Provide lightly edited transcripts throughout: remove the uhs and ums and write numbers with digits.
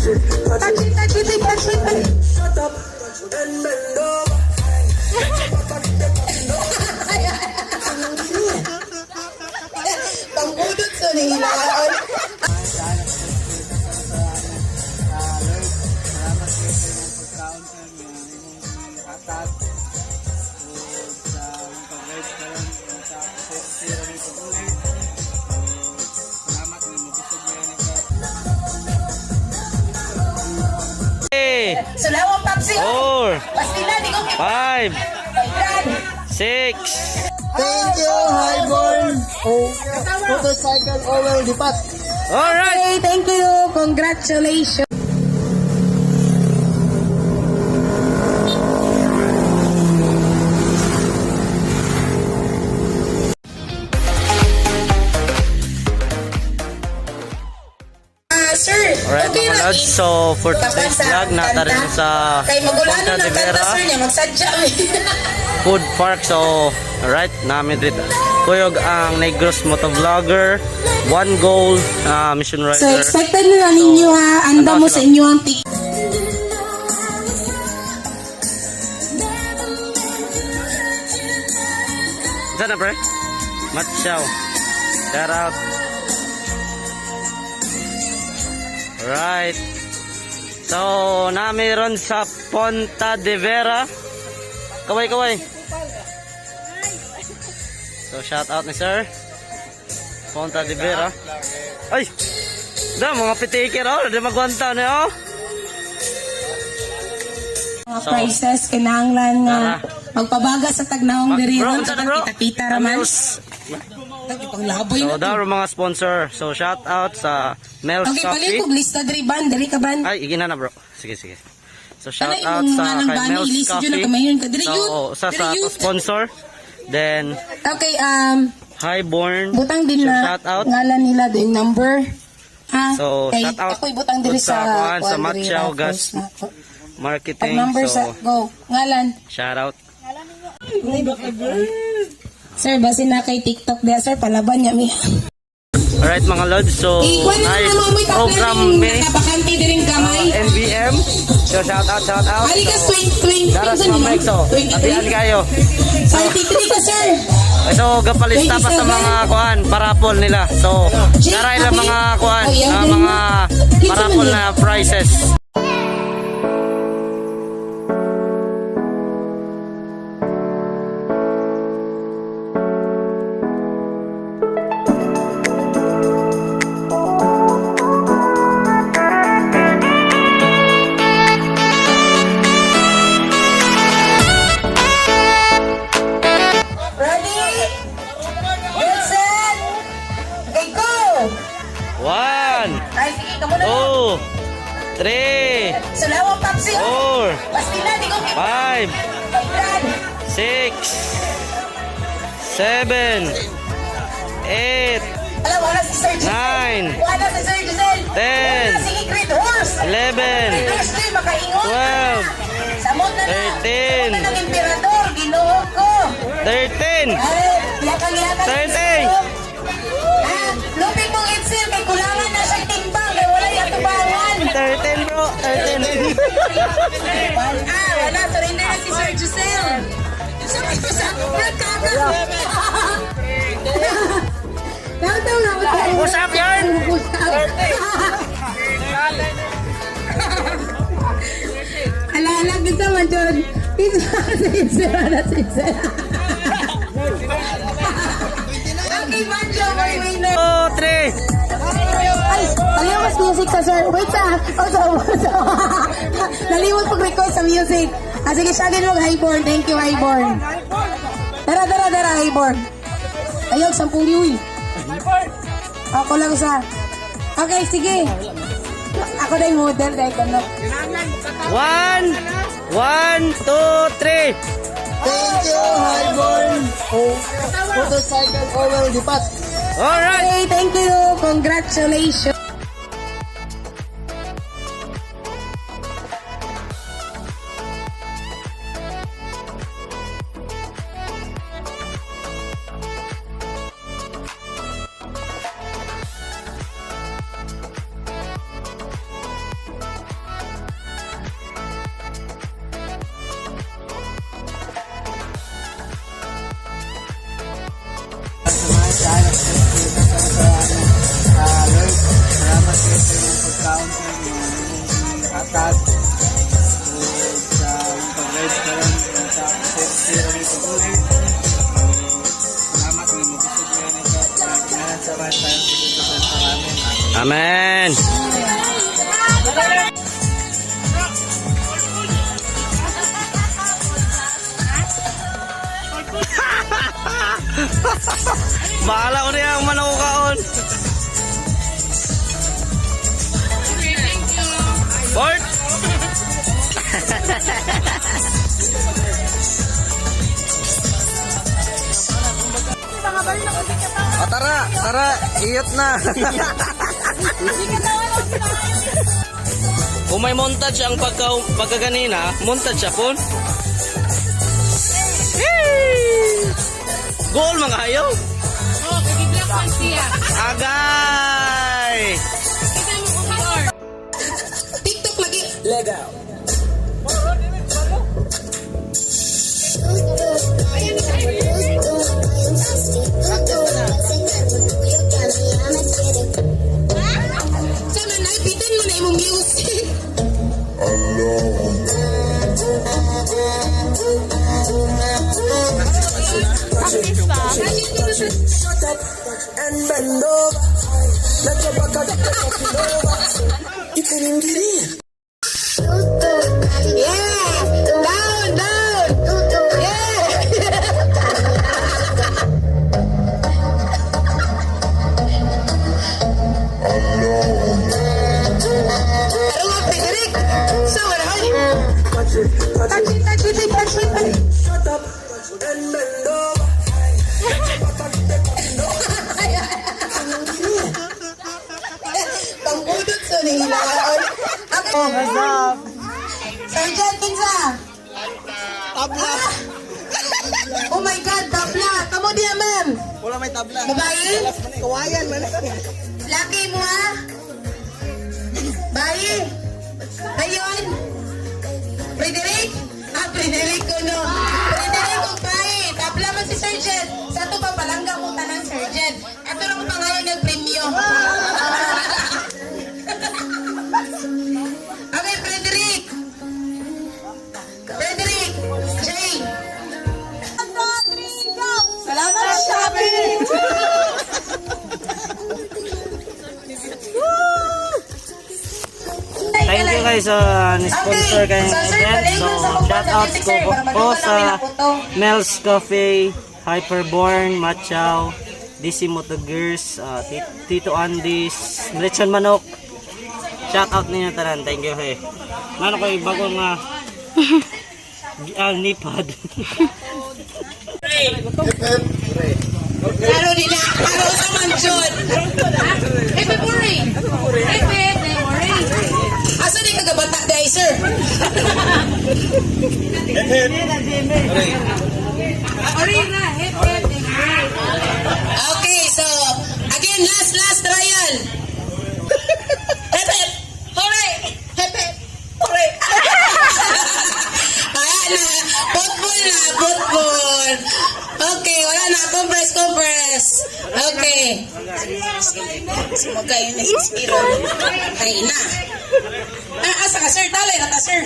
Shut up and bend over. Pangudot sa nilaon. Sulawang Papsi. 4, Pastila, di ko 5, 6. Thank you, Highborn. Motorcycle over the path. Alright. Okay, thank you. Congratulations. Sir, Alright okay mga na. lods, so for today's vlog, natarin sa Kay magulano Moto ng kanta, Gears sir niya. Magsadya. food park. So, alright, namin dito. Kuyog ang Negros Moto Vlogger, one goal, mission rider. So, expected na ninyo ha. Anda mo sa inyo ang tik. Saan na pre? Matiao. Shout out. Alright. So, namiron sa Ponta de Vera. Kaway. So, shout out ni sir. Ponta de Vera. Ay! Da, mga pitikir oh. Di magwanta niyo oh. Mga prices, kinahanglan nga magpabaga sa tagnahong diri ron. Unsa na bro? Kita-kita raman. Panglaboy So, na. daw mga sponsor. So, shout out sa Mel's Okay, Coffee. palit ko lista diri ban, diri ka ban. Ay, igina na bro. Sige. So, shout Ano out yung sa mga nang kay bani, Mel's ilista dyan na Coffee. kamayon ka. Diri yun. So, sa Diri yun. sponsor. Then, Okay, Highborn. butang din So, na shout out. ngalan nila yung number. Ha? So, Okay, shout out ako'y butang diri sa kuhaan, sa kuhaan diri, Matiao Raffles Gas na ako. Marketing. Pag number sa, So, go. Ngalan. shout out. Sir, basi na kay TikTok dia, sir. Palaban niya mi. Alright mga lods. So, Ikuan na ay, naman mo program may nakabakanti diring kamay. NBM. So, shout out. Ali ka So, 20. daras mamay. So, abihan kayo. 33 ka, sir. So, gapalista pa sa mga kuan, parapol nila. So, daray lang mga kuan, mga parapol na prices. Ready? Get set. Okay, go. 1, Ay, sige, kamo na. 2, 3, Sulawang Papsi. 4, Pastila, di ko 5, 6, 7, 8, Alam, wala si Sir Giselle. 9, Wala si Sir Giselle. 10, Wala si Great Horse. 11, Great Horse, di, makaingon. 12, Samot na na. 13, Samot na ng emperador. Ginoo ko. 13, Ay, yakang-yakang. 30. Lupin mong itsil. Kay kulangan na siyang timbang. Kaya wala yung atubangan. 13 bro, 13. Wala. Surrender na si Sir Giselle. Countdown na. Usap yan. Ala, kita man, John. It's Okay, Manjo, may winner. 2, 3. Ay, naliwas music sa sir. Wait sa. Nalimot pag-request sa music. Sige, sagin mo, Highborn. Thank you, Highborn. Tara, Highborn. Ayog, 10 liwi. Ako lang sa. Okay, sige. Ako na yung model dahil ko na. 1, 2, 3. Thank you, Highborn. Motorcycle over the path. Alright. Okay, thank you. Congratulations. pagkaon sa mga atag o sa pag-ride ka lang sa safety rin ito po. Salamat na mag-usap nga nito. Kinahan sa mga tayo sa amin. Amen. Bahala ko niya ang manaukaon. Bort! Tara, iyot na. Kung may montage ang pagkaganina, montage siya po. Goal mga ayaw. Oh, kagigilak man siya. Agay! Kita mo kung sure. TikTok lagi. Legal. Sama na, ipitan mo na imong music. Shut up and bend over. Let your back up over. You can get in. Yeah! Down, down! Yeah! Arungok, Frederick! Sama na, hoy! Touch it, touch it. Touch it. Shut up and bend over. Pangkudot sa nihilaon. Oh, what's up? Sergeant, kinsa? Tabla. Oh my God, tabla. Kamu dia, ma'am. Wala may tabla. Babae? Kawayan man. Laki mo, ha? Bayi? Ayun? Frederick? Frederick ko, no. Frederick ko, bayi. Tabla mo si Sergeant. Sa ito pa palangga mo tanang Sergeant. Ito lang pa ngayon nag-premyo. Okay, Frederick. Frederick. Jay. Salamat, shopping. Thank you guys sa sponsor kayong event. So, shout out ko sa Mel's Cafe, Highborn, Matiao, DC Moto Gears, Tito Andy, Lechon Manok. Shout out ninyo tanan. Thank you. Hey. Mano koy bagong nipad. Laro nila. Laro sa mansion. Epe puri. Epe puri. Asa di kagabata day, sir? Ori na. Epe puri. Okay, so, again, last trial. Hep, hep. Hooray! Hep, hep. Hooray! Ayan na. Football. Okay, wala na. Compress. Okay. Sumagay na inspiro. Ay na. Asa ka, sir? Talay na ta, sir.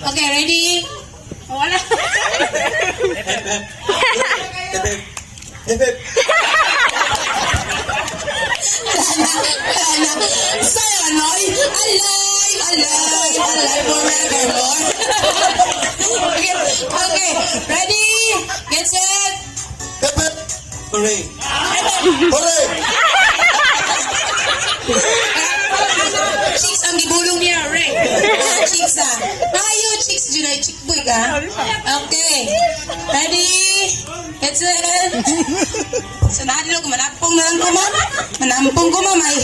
Okay, ready? Wala. Sa'yo, Anoy. Alive forevermore. Okay, ready? Get set. Hooray. Hooray. Chicks ang gibulong niya, Ray. Chicks ah. Ayo, chicks, Junay, chick boy ka. Okay. Ready? Get set. Sanahan ko, manampong na lang ko, ma'am. Manampong ko, mamay.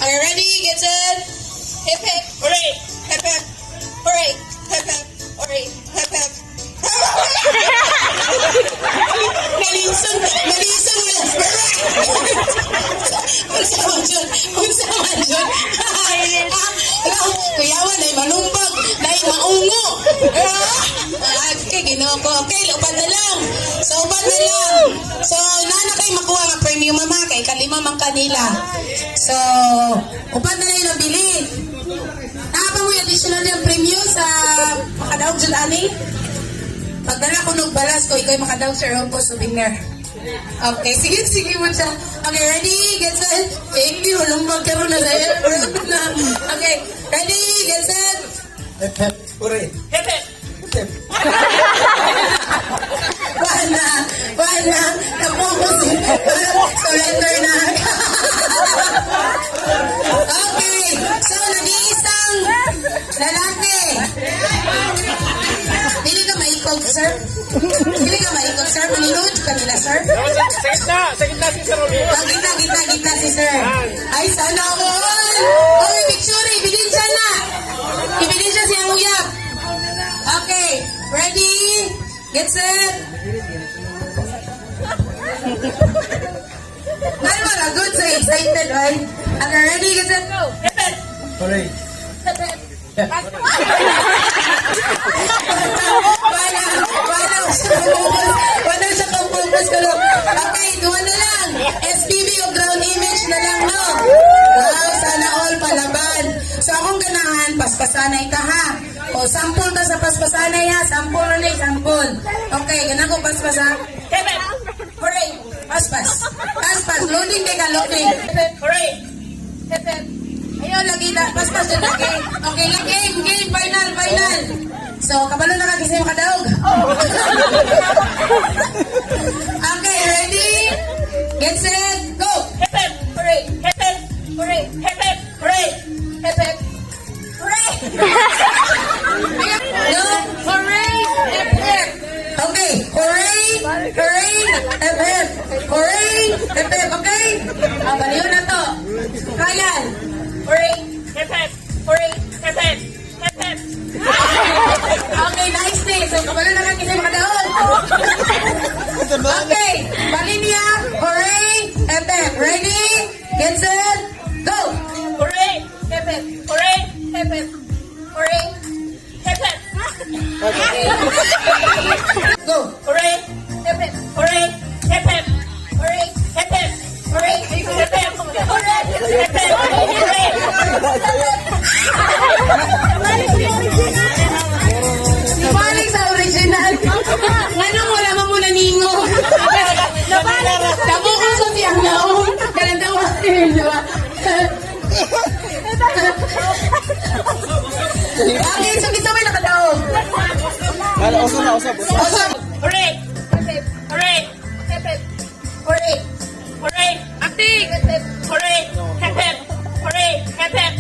Okay, ready? Get set. Hip, hip. Hooray. Hip, hip. Hooray. Hip, hip. Hooray. Hip, hip. Nalisang mo na. Unsa man dyan. Kuyawan ay manumbag, ay maungo. Okay, ginoo ko. Okay, uban na lang. So, nana kayo makuha ng premium, mama. Kay kanila. So, upan na lang yung nabili. Nakapang mo yung additional yung premium sa makadaog dyan, ani? Pagdala ko nung balas ko, ikaw yung makadaog sa room ko, souvenir. Okay, sige mo siya. Okay, ready, get set. Thank you, lumbag ka rin na sa'yo. Okay, ready, get set. Hep, hep, hooray. Hep, hep. Hep. Wala. Tapos, surrender na. Okay, so nag-iisang lalaki. Dili ka maikog, sir? Dili ka maikog, sir? Maninood ka nila, sir? Sa gitna si Sir Romeo. Gitna si sir. Ay, sana all! Okay, picture, ebidensya na! Ebidensya siya ang uyap. Okay, ready? Get set? Ay, wala, good, so excited, right? Okay, ready, get set, go! Get set! Hooray. Wala siya kang purpose ko lang. Okay, duwa na lang. SPB o ground image na lang, no? Wow, sana all palaban. So, akong ganahan, paspasanay ka, ha? O, sample ka sa paspasanay, ha? Sample na lang, sample. Okay, ganun ko paspasan. Hooray! Paspas. Loading ka, loading. Hooray! Ayun, lagi na. Paspas yun, lagi. Okay, game, final. So, kabalo na kagis yung kadaog. Okay, ready? Get set, go! Hooray! No? Hooray! Hep, hep. Okay, hooray! Okay? Baliw na to. Kayan. Hooray! Hep, hep. Hooray! Hep, hep. Hep, hep. Okay, nice day. So, kabalo na kagis yung kadaog. Okay, bali niya. Hooray! Ready? Get set, go! Hooray! Hep, hep. Hooray! Hep, hep. Hooray! Hep, hep. Go! Hooray! Hep, hep. Hooray! Hep, hep. Hooray! Hep, hep. Hooray! Hep, hep. Hooray! Hep, hep. Hooray! Balik sa original. Ngano mo naman mo naningo? Tabo ko sa siyang naong. Ganun daw ako diba? Okay, so kita may nakadaog. Usap. Hooray! Hep, hep. Hooray! Hep, hep. Hooray! Hooray! Acting! Hep, hep. Hooray! Hep, hep. Hooray! Hep, hep.